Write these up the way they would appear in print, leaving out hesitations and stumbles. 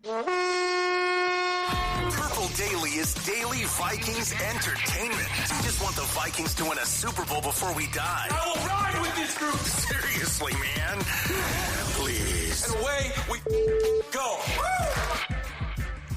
Purple Daily is daily Vikings entertainment. We just want the Vikings to win a Super Bowl before we die. I will ride with this group. Seriously, man. Please. And away we go.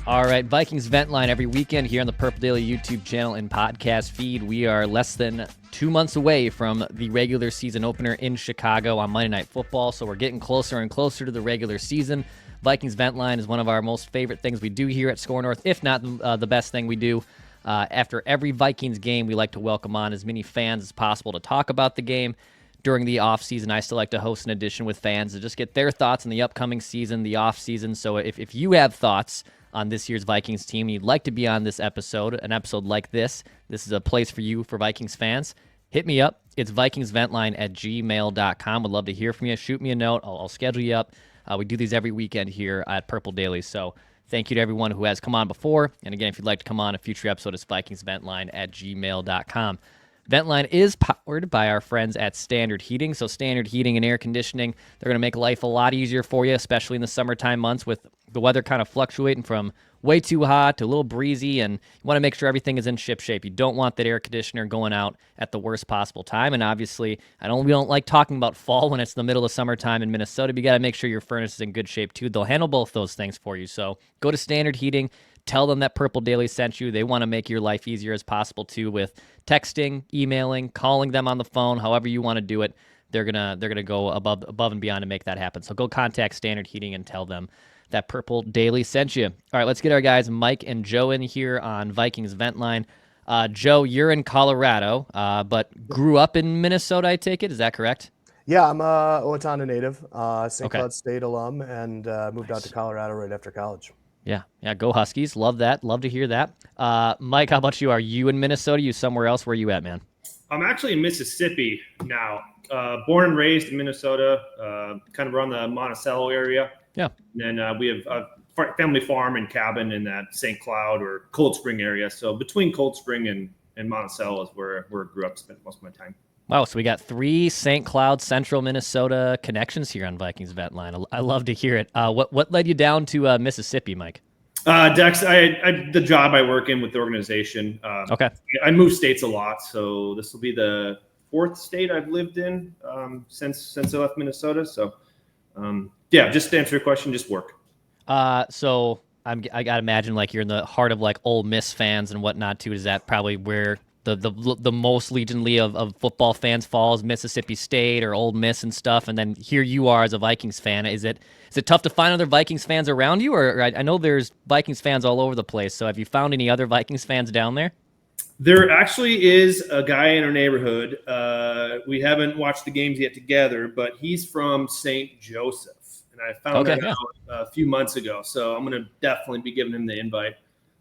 All right, Vikings Vent Line every weekend here on the Purple Daily YouTube channel and podcast feed. We are less than 2 months away from the regular season opener in Chicago on Monday Night Football, so we're getting closer and closer to the regular season. Vikings Vent Line is one of our most favorite things we do here at Score North, if not the best thing we do. After every Vikings game, we like to welcome on as many fans as possible to talk about the game. During the offseason, I still like to host an edition with fans to just get their thoughts on the upcoming season, the offseason. So if you have thoughts on this year's Vikings team and you'd like to be on this episode, an episode like this is a place for you for Vikings fans, hit me up. It's vikingsventline@gmail.com. Would love to hear from you. Shoot me a note. I'll schedule you up. We do these every weekend here at Purple Daily. So thank you to everyone who has come on before. And again, if you'd like to come on a future episode, it's vikingsventline@gmail.com. Ventline is powered by our friends at Standard Heating. So Standard Heating and Air Conditioning, they're going to make life a lot easier for you, especially in the summertime months with the weather kind of fluctuating from way too hot to a little breezy, and you want to make sure everything is in ship shape. You don't want that air conditioner going out at the worst possible time. And obviously, we don't like talking about fall when it's the middle of summertime in Minnesota, but you got to make sure your furnace is in good shape too. They'll handle both those things for you. So go to Standard Heating. Tell them that Purple Daily sent you. They want to make your life easier as possible too, with texting, emailing, calling them on the phone, however you want to do it. They're gonna go above and beyond to make that happen. So go contact Standard Heating and tell them that Purple Daily sent you. All right, let's get our guys Mike and Joe in here on Vikings Vent Line. Joe, you're in Colorado, but grew up in Minnesota, I take it. Is that correct? Yeah, I'm a Owatonna native, St. Okay. Cloud State alum, and moved out to Colorado right after college. Yeah, go Huskies. Love that. Love to hear that. Mike, how about you? Are you in Minnesota? You somewhere else? Where are you at, man? I'm actually in Mississippi now. Born and raised in Minnesota, kind of around the Monticello area. Yeah. And then we have a family farm and cabin in that St. Cloud or Cold Spring area. So between Cold Spring and Monticello is where I grew up, spent most of my time. Wow, so we got 3 St. Cloud, Central Minnesota connections here on Vikings Vent Line. I love to hear it. What led you down to Mississippi, Mike? Dex, the job I work in with the organization. Okay. I move states a lot, so this will be the 4th state I've lived in since I left Minnesota. So, just to answer your question, just work. So I gotta imagine like you're in the heart of like Ole Miss fans and whatnot too. Is that probably where the most legionly of football fans falls, Mississippi State or Ole Miss and stuff? And then here you are as a Vikings fan. Is it tough to find other Vikings fans around you? Or I know there's Vikings fans all over the place. So have you found any other Vikings fans down there? There actually is a guy in our neighborhood. We haven't watched the games yet together, but he's from St. Joseph. And I found that out a few months ago. So I'm going to definitely be giving him the invite.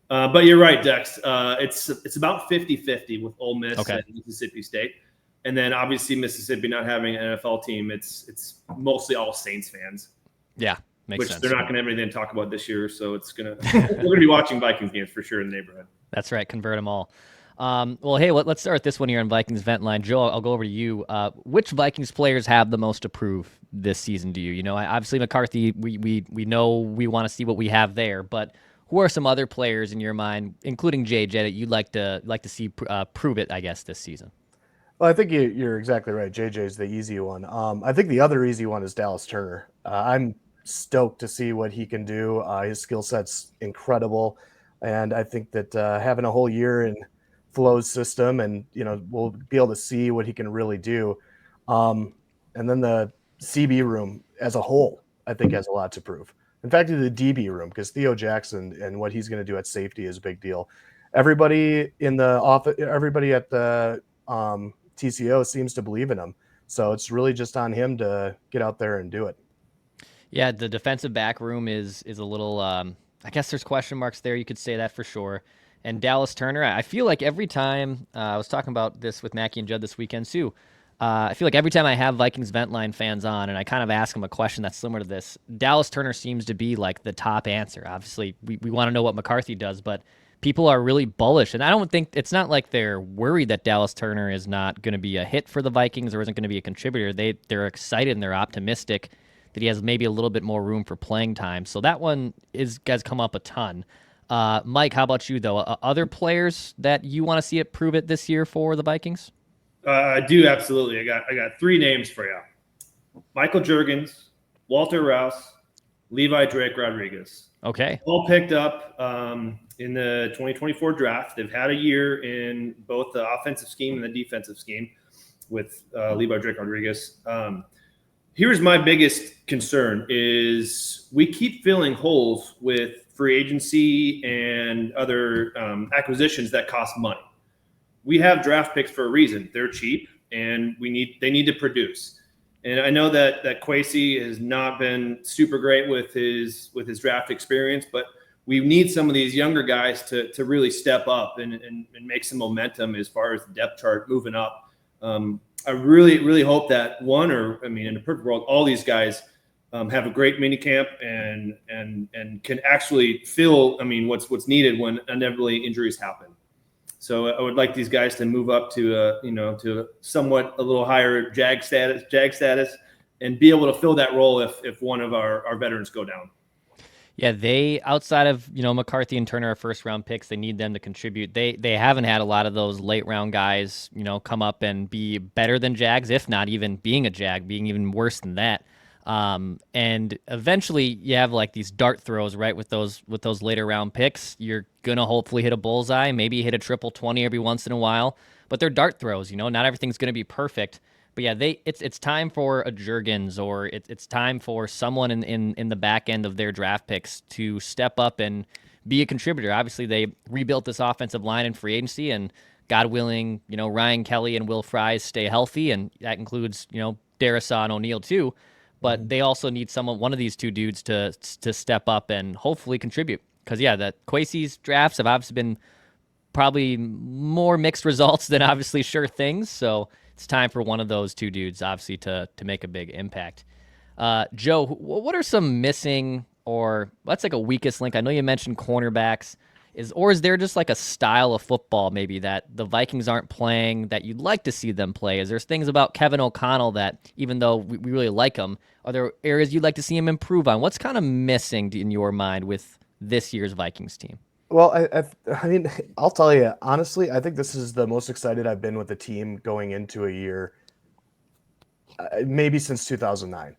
But you're right, Dex. It's about 50-50 with Ole Miss and Mississippi State. And then obviously Mississippi not having an NFL team, it's mostly all Saints fans. Yeah, makes sense. Which they're not going to have anything to talk about this year. So we're going to be watching Vikings games for sure in the neighborhood. That's right. Convert them all. Well, hey, let's start this one here on Vikings Vent Line. Joe, I'll go over to you. Which Vikings players have the most to prove this season to you? You know, obviously McCarthy, we know we want to see what we have there, but who are some other players in your mind, including JJ, that you'd like to see prove it, I guess, this season? Well, I think you're exactly right. JJ's the easy one. I think the other easy one is Dallas Turner. I'm stoked to see what he can do. His skill set's incredible, and I think that having a whole year in Flo's system, and we'll be able to see what he can really do. And then the CB room as a whole, I think, has a lot to prove. In fact, the DB room, because Theo Jackson and what he's going to do at safety is a big deal. Everybody in the office, everybody at the TCO seems to believe in him. So it's really just on him to get out there and do it. Yeah, the defensive back room is a little. I guess there's question marks there. You could say that for sure. And Dallas Turner, I feel like every time I was talking about this with Mackie and Judd this weekend too. I feel like every time I have Vikings Vent Line fans on and I kind of ask them a question that's similar to this, Dallas Turner seems to be like the top answer. Obviously, we want to know what McCarthy does, but people are really bullish. And I don't think it's not like they're worried that Dallas Turner is not going to be a hit for the Vikings or isn't going to be a contributor. They're excited and they're optimistic that he has maybe a little bit more room for playing time. So that one has come up a ton. Mike, how about you, though? Other players that you want to see it prove it this year for the Vikings? I do, absolutely. I got 3 names for you. Michael Juergens, Walter Rouse, Levi Drake Rodriguez. Okay. All picked up in the 2024 draft. They've had a year in both the offensive scheme and the defensive scheme with Levi Drake Rodriguez. Here's my biggest concern is we keep filling holes with free agency and other acquisitions that cost money. We have draft picks for a reason. They're cheap, and they need to produce. And I know that Kwesi has not been super great with his draft experience, but we need some of these younger guys to really step up and make some momentum as far as the depth chart moving up. I really, really hope that in a perfect world, all these guys have a great mini camp and can actually fill, what's needed when inevitably injuries happen. So I would like these guys to move up to somewhat a little higher Jag status, and be able to fill that role if one of our veterans go down. Yeah, they, outside of, McCarthy and Turner are first round picks, they need them to contribute. They haven't had a lot of those late round guys, come up and be better than Jags, if not even being a Jag, being even worse than that. And eventually you have like these dart throws, right? With those later round picks, you're going to hopefully hit a bullseye, maybe hit a triple 20 every once in a while, but they're dart throws, not everything's going to be perfect. But yeah, it's time for a Juergens, or it's time for someone in the back end of their draft picks to step up and be a contributor. Obviously, they rebuilt this offensive line in free agency, and God willing, Ryan Kelly and Will Fries stay healthy, and that includes Darrisaw and O'Neal too. But they also need one of these 2 dudes to step up and hopefully contribute. Because the Kwesi's drafts have obviously been probably more mixed results than obviously sure things. So it's time for one of those 2 dudes, obviously, to make a big impact. Joe, what are some missing, or that's like a weakest link? I know you mentioned cornerbacks. Is there just like a style of football maybe that the Vikings aren't playing that you'd like to see them play? Is there things about Kevin O'Connell that, even though we really like him, are there areas you'd like to see him improve on? What's kind of missing in your mind with this year's Vikings team? Well, I mean, I'll tell you, honestly, I think this is the most excited I've been with the team going into a year, maybe since 2009.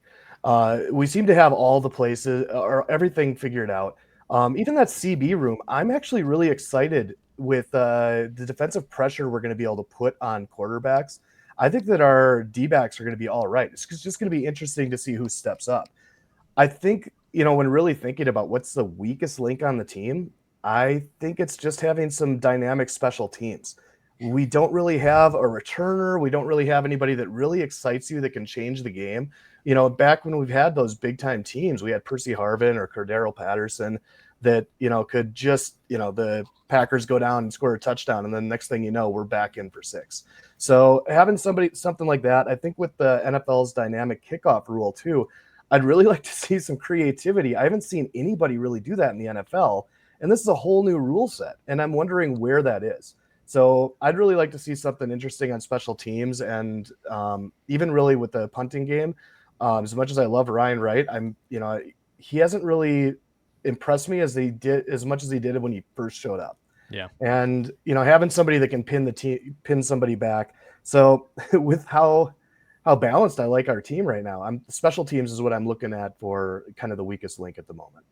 We seem to have all the places or everything figured out. Even that CB room, I'm actually really excited with the defensive pressure we're going to be able to put on quarterbacks. I think that our D-backs are going to be all right. It's just going to be interesting to see who steps up. I think, when really thinking about what's the weakest link on the team, I think it's just having some dynamic special teams. We don't really have a returner. We don't really have anybody that really excites you that can change the game. Back when we've had those big time teams, we had Percy Harvin or Cordero Patterson that, could just, the Packers go down and score a touchdown, and then next thing you know, we're back in for 6. So having something like that, I think with the NFL's dynamic kickoff rule too, I'd really like to see some creativity. I haven't seen anybody really do that in the NFL. And this is a whole new rule set, and I'm wondering where that is. So I'd really like to see something interesting on special teams, and even really with the punting game. As much as I love Ryan Wright, he hasn't really impressed me as much as he did when he first showed up. Yeah. And having somebody that can pin somebody back. So with how balanced I like our team right now, special teams is what I'm looking at for kind of the weakest link at the moment.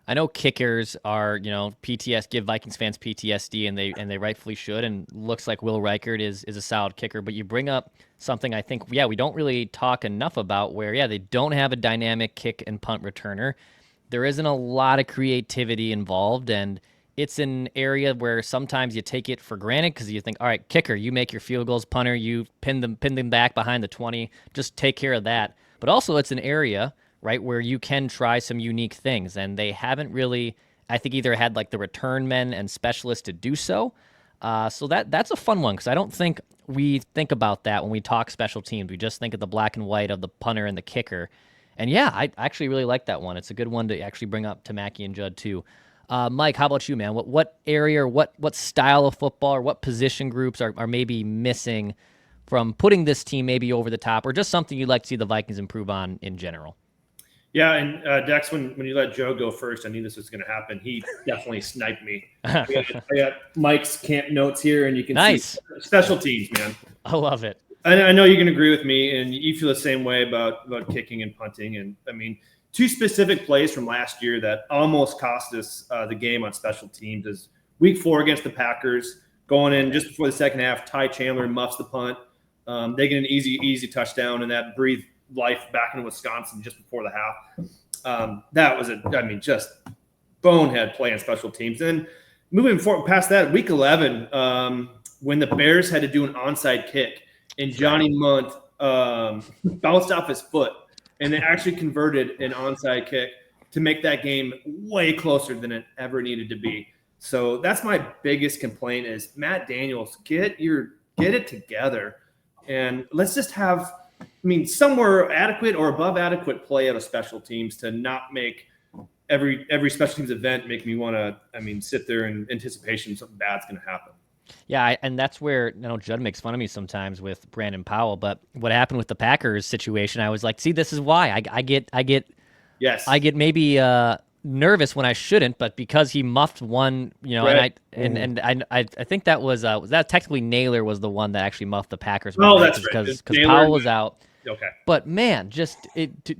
I know kickers are, give Vikings fans PTSD, and they rightfully should. And looks like Will Reichert is a solid kicker. But you bring up something I think, we don't really talk enough about, where, they don't have a dynamic kick and punt returner. There isn't a lot of creativity involved, and it's an area where sometimes you take it for granted because you think, all right, kicker, you make your field goals, punter, you pin them back behind the 20, just take care of that. But also it's an area, right, where you can try some unique things, and they haven't really, I think, either had like the return men and specialists to do so. So that's a fun one, because I don't think we think about that when we talk special teams. We just think of the black and white of the punter and the kicker. And I actually really like that one. It's a good one to actually bring up to Mackie and Judd too. Mike, how about you, man? What area, or what style of football, or what position groups are maybe missing from putting this team maybe over the top, or just something you'd like to see the Vikings improve on in general? Yeah, and Dex, when you let Joe go first, I knew this was going to happen. He definitely sniped me. I got Mike's camp notes here, and you can see special teams, man. I love it. I know you can agree with me, and you feel the same way about kicking and punting. And I mean, two specific plays from last year that almost cost us the game on special teams is week 4 against the Packers, going in just before the second half. Ty Chandler muffs the punt. They get an easy touchdown, and that breathed life back into Wisconsin just before the half. That was just bonehead play on special teams. And moving forward past that, week 11, when the Bears had to do an onside kick, and Johnny Munt bounced off his foot, and they actually converted an onside kick to make that game way closer than it ever needed to be. So that's my biggest complaint is Matt Daniels, get it together, and let's just have, somewhere adequate or above adequate play out of special teams to not make every special teams event make me want to, sit there in anticipation something bad's going to happen. Yeah, and that's where Judd makes fun of me sometimes with Brandon Powell. But what happened with the Packers situation, I was like, see, this is why I get maybe nervous when I shouldn't, but because he muffed one, right. and I think that was that technically Naylor was the one that actually muffed the Packers. Oh, that's right. Because Powell was out. Okay. But man, just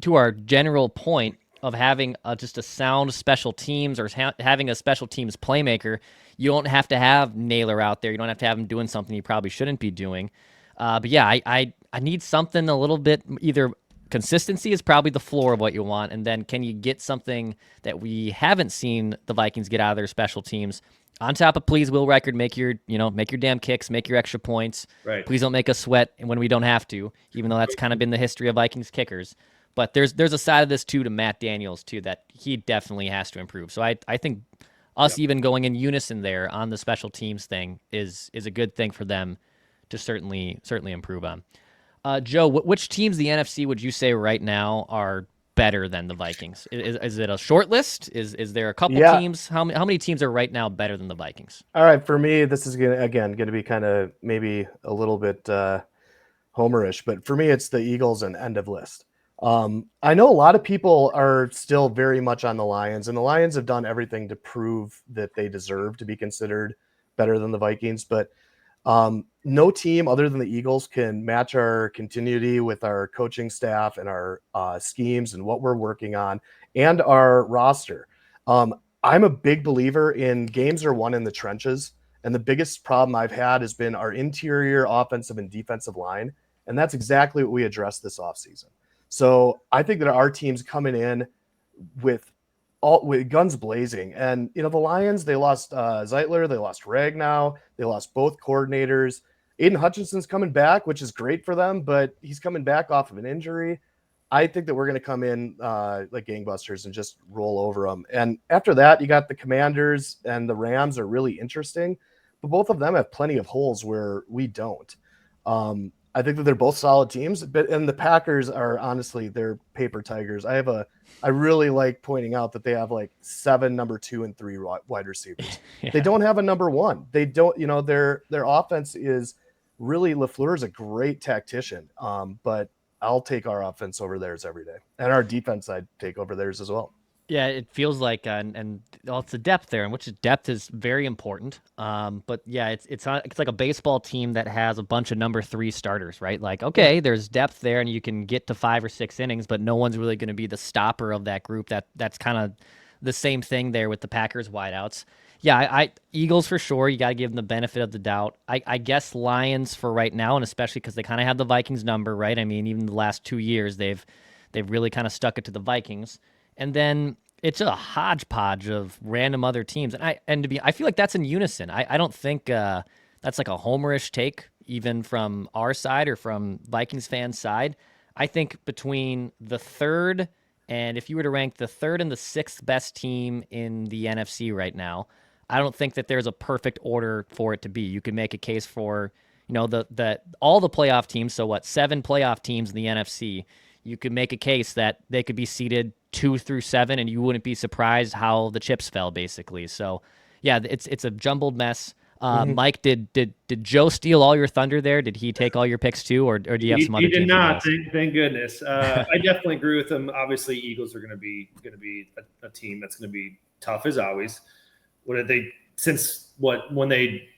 to our general point of having just a sound special teams or having a special teams playmaker. You don't have to have Naylor out there. You don't have to have him doing something you probably shouldn't be doing. But yeah, I need something a little bit, either consistency is probably the floor of what you want, and then can you get something that we haven't seen the Vikings get out of their special teams? On top of please, Will Reichard, make your damn kicks, make your extra points. Right. Please don't make us sweat when we don't have to, even though that's kind of been the history of Vikings kickers. But there's a side of this too to Matt Daniels too that he definitely has to improve. So I think us even going in unison there on the special teams thing is a good thing for them to certainly improve on. Joe, which teams the NFC would you say right now are better than the Vikings? Is it a short list? Is there a couple teams? How many teams are right now better than the Vikings? All right, for me, this is going to be kind of maybe a little bit homerish, but for me, it's the Eagles and end of list. I know a lot of people are still very much on the Lions, and the Lions have done everything to prove that they deserve to be considered better than the Vikings, but no team other than the Eagles can match our continuity with our coaching staff and our schemes and what we're working on and our roster. I'm a big believer in games are won in the trenches, and the biggest problem I've had has been our interior offensive and defensive line, and that's exactly what we addressed this offseason. So I think that our team's coming in with guns blazing. And, the Lions, they lost Zeitler, they lost Ragnow, they lost both coordinators. Aiden Hutchinson's coming back, which is great for them, but he's coming back off of an injury. I think that we're going to come in like gangbusters and just roll over them. And after that, you got the Commanders and the Rams are really interesting, but both of them have plenty of holes where we don't. I think that they're both solid teams, and the Packers are honestly, they're paper tigers. I really like pointing out that they have like 7 number 2 and 3 wide receivers. Yeah. They don't have a number 1. They don't, their offense is really, LaFleur is a great tactician. But I'll take our offense over theirs every day, and our defense I'd take over theirs as well. Yeah, it feels like, and it's the depth there, and which depth is very important. But yeah, it's like a baseball team that has a bunch of number 3 starters, right? Like, okay, there's depth there, and you can get to 5 or 6 innings, but no one's really going to be the stopper of that group. That's kind of the same thing there with the Packers wideouts. Yeah, I Eagles for sure. You got to give them the benefit of the doubt. I guess Lions for right now, and especially because they kind of have the Vikings number, right? I mean, even the last 2 years, they've really kind of stuck it to the Vikings. And then it's a hodgepodge of random other teams. And I feel like that's in unison. I don't think that's like a homerish take, even from our side or from Vikings fans' side. I think between the third, and if you were to rank the third and the 6th best team in the NFC right now, I don't think that there's a perfect order for it to be. You could make a case for, all the playoff teams. So 7 playoff teams in the NFC. You could make a case that they could be seeded 2 through 7, and you wouldn't be surprised how the chips fell, basically. So, yeah, it's a jumbled mess. Mike, did Joe steal all your thunder there? Did he take all your picks too, or do you have some other He did teams? not. Thank goodness. I definitely agree with him. Obviously, Eagles are going to be a team that's going to be tough as always. What did they when they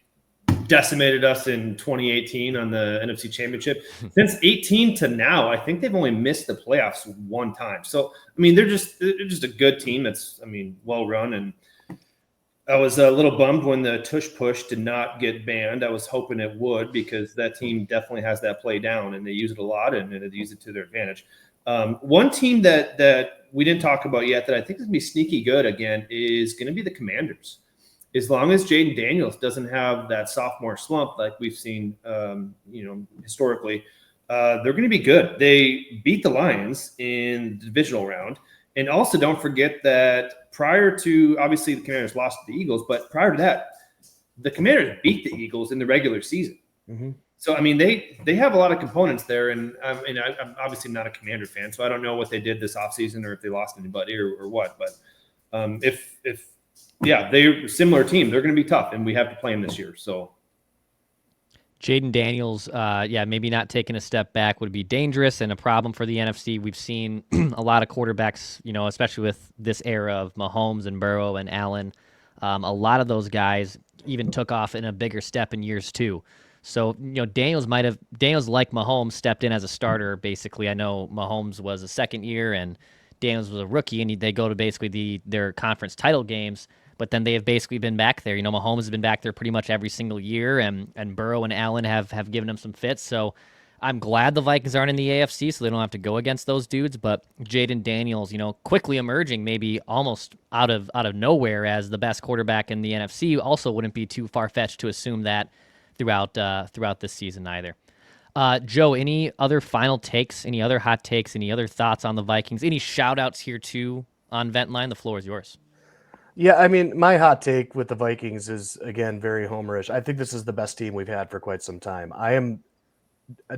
decimated us in 2018 on the NFC Championship? Since 18 to now, I think they've only missed the playoffs one time. So I mean, they're just a good team that's well run. And I was a little bummed when the tush push did not get banned. I was hoping it would, because that team definitely has that play down and they use it a lot and they use it to their advantage. One team that we didn't talk about yet that I think is going to be sneaky good again is going to be the Commanders. As long as Jaden Daniels doesn't have that sophomore slump like we've seen, historically, they're going to be good. They beat the Lions in the divisional round. And also don't forget that prior to, obviously the Commanders lost to the Eagles, but prior to that, the Commanders beat the Eagles in the regular season. Mm-hmm. So, they have a lot of components there. And I'm obviously not a Commander fan, so I don't know what they did this offseason or if they lost anybody or what. But they're a similar team. They're going to be tough, and we have to play them this year. So, Jaden Daniels, maybe not taking a step back would be dangerous and a problem for the NFC. We've seen a lot of quarterbacks, especially with this era of Mahomes and Burrow and Allen. A lot of those guys even took off in a bigger step in years two. So, Daniels, like Mahomes, stepped in as a starter. Basically, I know Mahomes was a second year and Daniels was a rookie, and they go to basically their conference title games. But then they have basically been back there. Mahomes has been back there pretty much every single year, and Burrow and Allen have given him some fits. So I'm glad the Vikings aren't in the AFC, so they don't have to go against those dudes. But Jaden Daniels, quickly emerging, maybe almost out of nowhere as the best quarterback in the NFC, also wouldn't be too far-fetched to assume that throughout this season either. Joe, any other final takes, any other hot takes, any other thoughts on the Vikings? Any shout-outs here too on Vent Line? The floor is yours. Yeah, my hot take with the Vikings is, again, very homerish. I think this is the best team we've had for quite some time. I am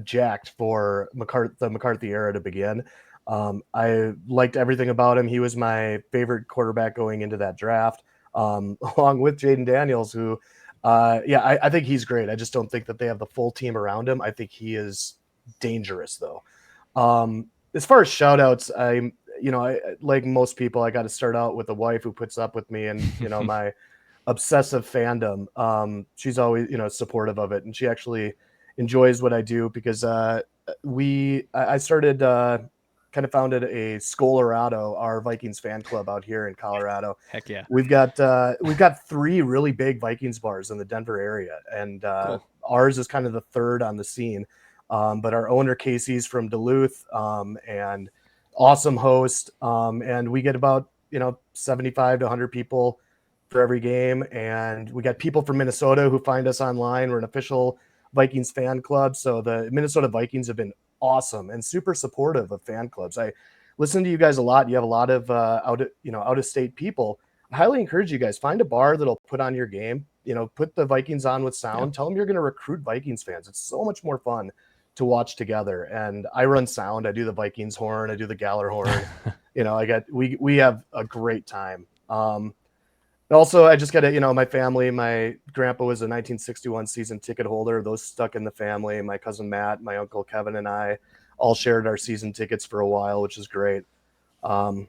jacked for the McCarthy era to begin. I liked everything about him. He was my favorite quarterback going into that draft, along with Jaden Daniels, who, I think he's great. I just don't think that they have the full team around him. I think he is dangerous, though. As far as shout-outs, like most people, I got to start out with a wife who puts up with me and, my obsessive fandom. She's always, supportive of it. And she actually enjoys what I do because I started, kind of founded a Scolorado, our Vikings fan club out here in Colorado. Heck yeah. We've got 3 really big Vikings bars in the Denver area. And cool. Ours is kind of the third on the scene. But our owner, Casey's from Duluth, and awesome host, and we get about 75 to 100 people for every game, and we got people from Minnesota who find us online. We're an official Vikings fan club, so the Minnesota Vikings have been awesome and super supportive of fan clubs. I listen to you guys a lot. You have a lot of out of state people. I highly encourage you guys, find a bar that'll put on your game, put the Vikings on with sound. Tell them you're going to recruit Vikings fans. It's so much more fun to watch together. And I run sound. I do the Vikings horn. I do the Galler horn. We have a great time. Also, I just got to, my family, my grandpa was a 1961 season ticket holder. Those stuck in the family. My cousin Matt, my uncle Kevin, and I all shared our season tickets for a while, which is great. And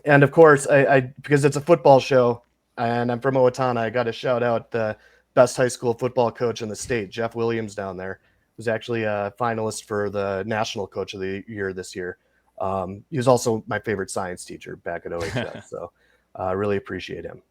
of course, I because it's a football show and I'm from Owatonna, I got to shout out the best high school football coach in the state, Jeff Williams down there. Was actually a finalist for the National Coach of the Year this year. He was also my favorite science teacher back at OHS, so I really appreciate him.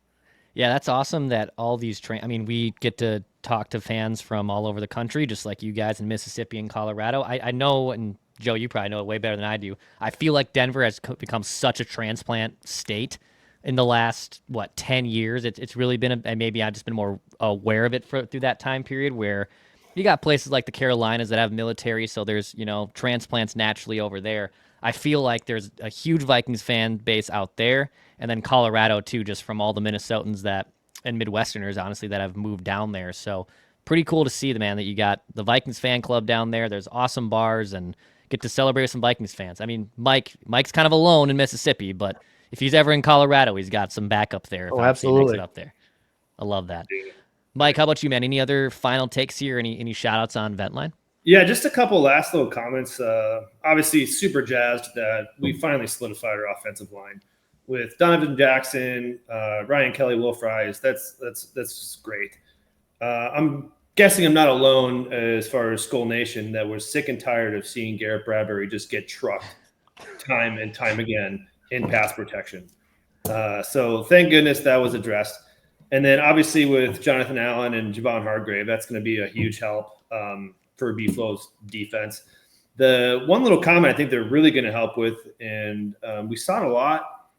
Yeah, that's awesome that all these we get to talk to fans from all over the country, just like you guys in Mississippi and Colorado. I know, and Joe, you probably know it way better than I do. I feel like Denver has become such a transplant state in the last, 10 years. It's really been, and maybe I've just been more aware of it through that time period where you got places like the Carolinas that have military, so there's, transplants naturally over there. I feel like there's a huge Vikings fan base out there, and then Colorado too, just from all the Minnesotans and Midwesterners, honestly, that have moved down there. So pretty cool to see that you got the Vikings fan club down there. There's awesome bars and get to celebrate with some Vikings fans. Mike's kind of alone in Mississippi, but if he's ever in Colorado, he's got some backup there. Oh, absolutely. Makes it up there. I love that. Mike, how about you, man? Any other final takes here? Any shout outs on Vent Line? Yeah, just a couple last little comments. Obviously, super jazzed that we finally solidified our offensive line with Donovan Jackson, Ryan Kelly, Will Fries. That's just great. I'm guessing I'm not alone as far as Skull Nation that was sick and tired of seeing Garrett Bradbury just get trucked time and time again in pass protection. So thank goodness that was addressed. And then obviously with Jonathan Allen and Javon Hargrave, that's going to be a huge help for B-Flow's defense. The one little comment I think they're really going to help with, and we saw it a lot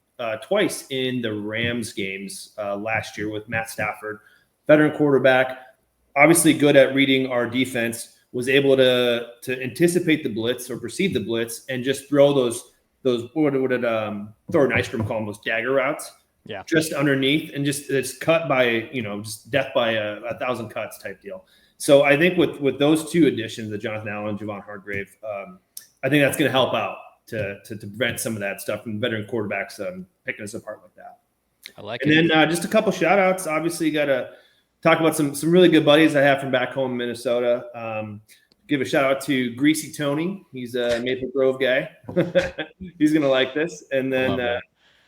twice in the Rams games last year with Matt Stafford, veteran quarterback, obviously good at reading our defense, was able to anticipate the blitz or perceive the blitz and just throw those what would Thor Nystrom call them, those dagger routes. Yeah. Just underneath and just it's cut by, just death by a 1,000 cuts type deal. So I think with those two additions, the Jonathan Allen and Javon Hargrave, I think that's going to help out to prevent some of that stuff from veteran quarterbacks picking us apart like that. I like it. And then just a couple shout outs. Obviously, got to talk about some really good buddies I have from back home in Minnesota. Give a shout out to Greasy Tony. He's a Maple Grove guy. He's going to like this. And then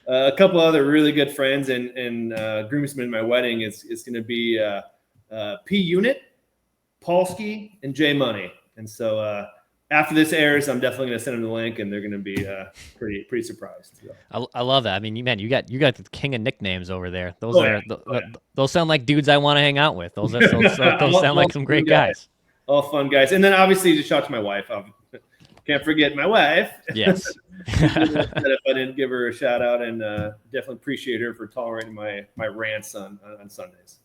a couple other really good friends and groomsmen in my wedding is going to be P Unit, Paulski, and J Money. And so after this airs, I'm definitely going to send them the link, and they're going to be pretty surprised. So. I love that. I mean, you got the king of nicknames over there. Those sound like dudes I want to hang out with. Those sound like some great guys. All fun guys. And then obviously just shout out to my wife. Can't forget my wife. Yes. If I didn't give her a shout out, and definitely appreciate her for tolerating my rants on Sundays.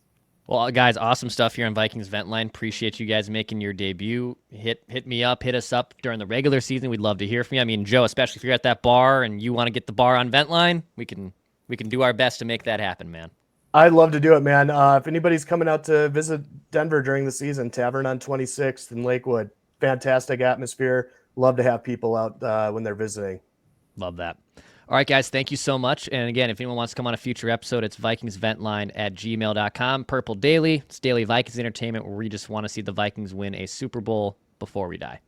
Well, guys, awesome stuff here on Vikings Vent Line. Appreciate you guys making your debut. Hit me up, hit us up during the regular season. We'd love to hear from you. I mean, Joe, especially if you're at that bar and you want to get the bar on Vent Line, we can do our best to make that happen, man. I'd love to do it, man. If anybody's coming out to visit Denver during the season, Tavern on 26th in Lakewood, fantastic atmosphere. Love to have people out when they're visiting. Love that. All right, guys, thank you so much. And again, if anyone wants to come on a future episode, it's VikingsVentLine@gmail.com. Purple Daily. It's daily Vikings entertainment where we just want to see the Vikings win a Super Bowl before we die.